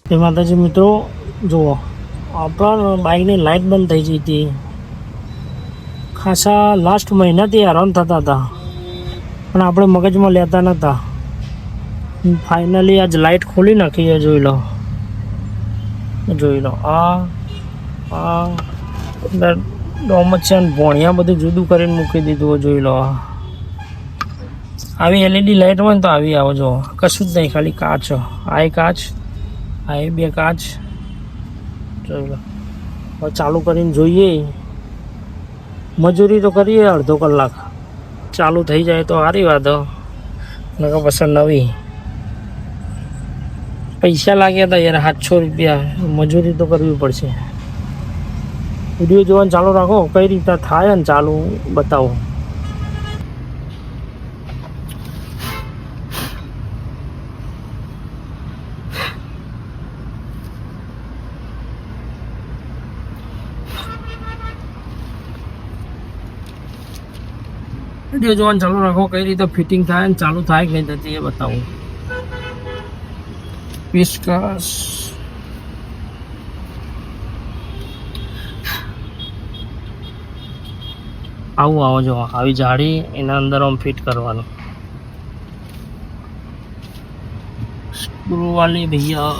તે માતાજી મિત્રો જુઓ, આપણા બાઇકની લાઇટ બંધ થઈ ગઈ હતી. ખાસા લાસ્ટ મહિનાથી હેરાન થતા હતા, પણ આપણે મગજમાં લેતા નહોતા. ફાઇનલી આજ લાઇટ ખોલી નાખી. જોઈ લો આ ડોમચ્યા ભોણિયા બધું જુદું કરીને મૂકી દીધું. જોઈ લો, આવી એલઈડી લાઇટ હોય ને તો આવી આવો. જો કશું જ નહીં, ખાલી કાચ. આ કાચ, આ બે કાચ. જોઈ લો, હવે ચાલુ કરીને જોઈએ. મજૂરી તો કરીએ અડધો કલાક, ચાલુ થઈ જાય તો સારી વાત. નકર પસંદ નવી પૈસા લાગ્યા હતા યાર, 700 રૂપિયા. મજૂરી તો કરવી પડશે. વિડીયો જોવાનું ચાલુ રાખો, કઈ રીતે થાય ને ચાલુ બતાવો. વિડીયો જોવાનું ચાલુ રાખો, કઈ રીતે ફિટિંગ થાય ને ચાલુ થાય કઈ થતી એ બતાવું. વિસ્કસ આવો જો, આવી જાળી એના અંદર આમ ફિટ કરવાનું. સ્ક્રૂ વાલી ભૈયા.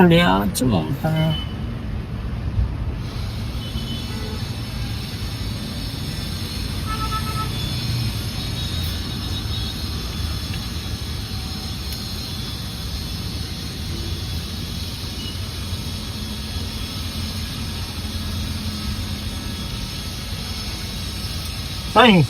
અલ્યા ચમતા Hey.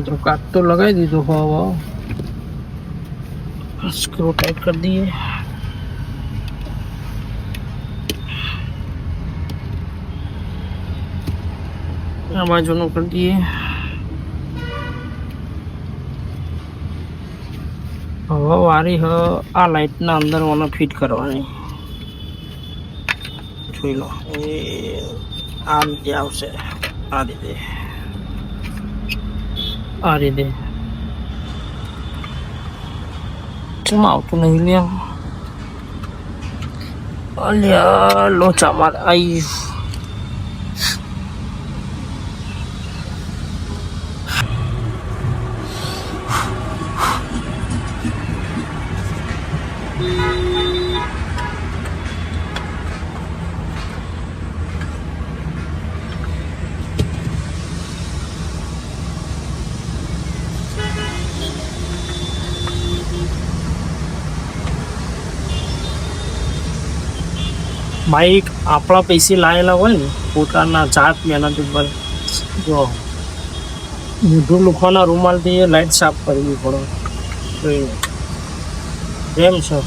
तो काट तो लगा दी तो हवा स्क्रू टाइट कर दिए. बाजू कर दिए. हवा वारी है आ लाइट ना अंदर वाला फिट करवानी. જોઈ લો, એ આ રીતે આવશે. આ રીતે ચમ આવતું નહીં લ્યા. અલ્યા લોચા માર આઈ. બાઈક આપણા પૈસે લાવેલા હોય ને, પોતાના જાત મહેનત ઉપર. જો મોઢું લુખવાના રૂમાલથી લાઈટ સાફ કરવી પડે. કેમ છે?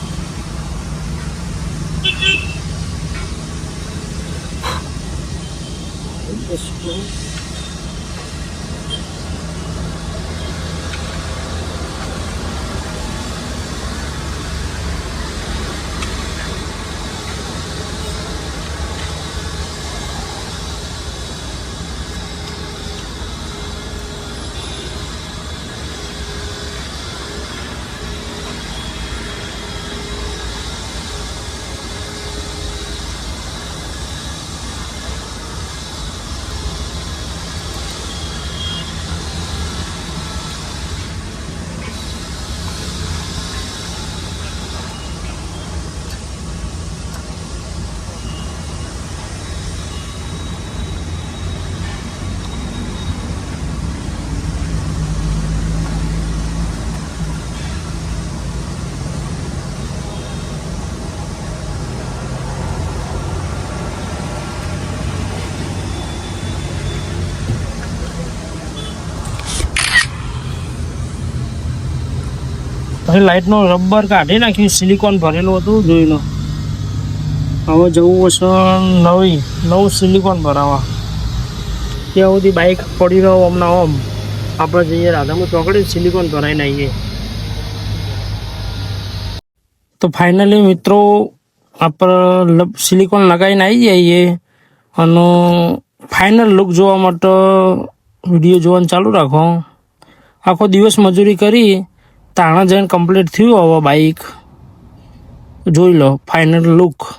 પછી લાઇટનો રબર કાઢી નાખ્યું, સિલિકોન ભરેલું હતું, જોઈ લો. હવે જવું હશે નવું સિલિકોન ભરાવા. ત્યાં સુધી બાઇક પડી રહ્યો હમણાં ઓમ આપણે જઈએ રાધામુ ચોકડી, સિલિકોન ભરાઈને આવીએ. તો ફાઇનલી મિત્રો આપણે સિલિકોન લગાવીને આવી જઈએ અને ફાઇનલ લુક જોવા માટે વિડીયો જોવાનું ચાલુ રાખો. આખો દિવસ મજૂરી કરી તાણા જઈને કમ્પ્લીટ થયું. હવે બાઇક જોઈ લો ફાઇનલ લુક.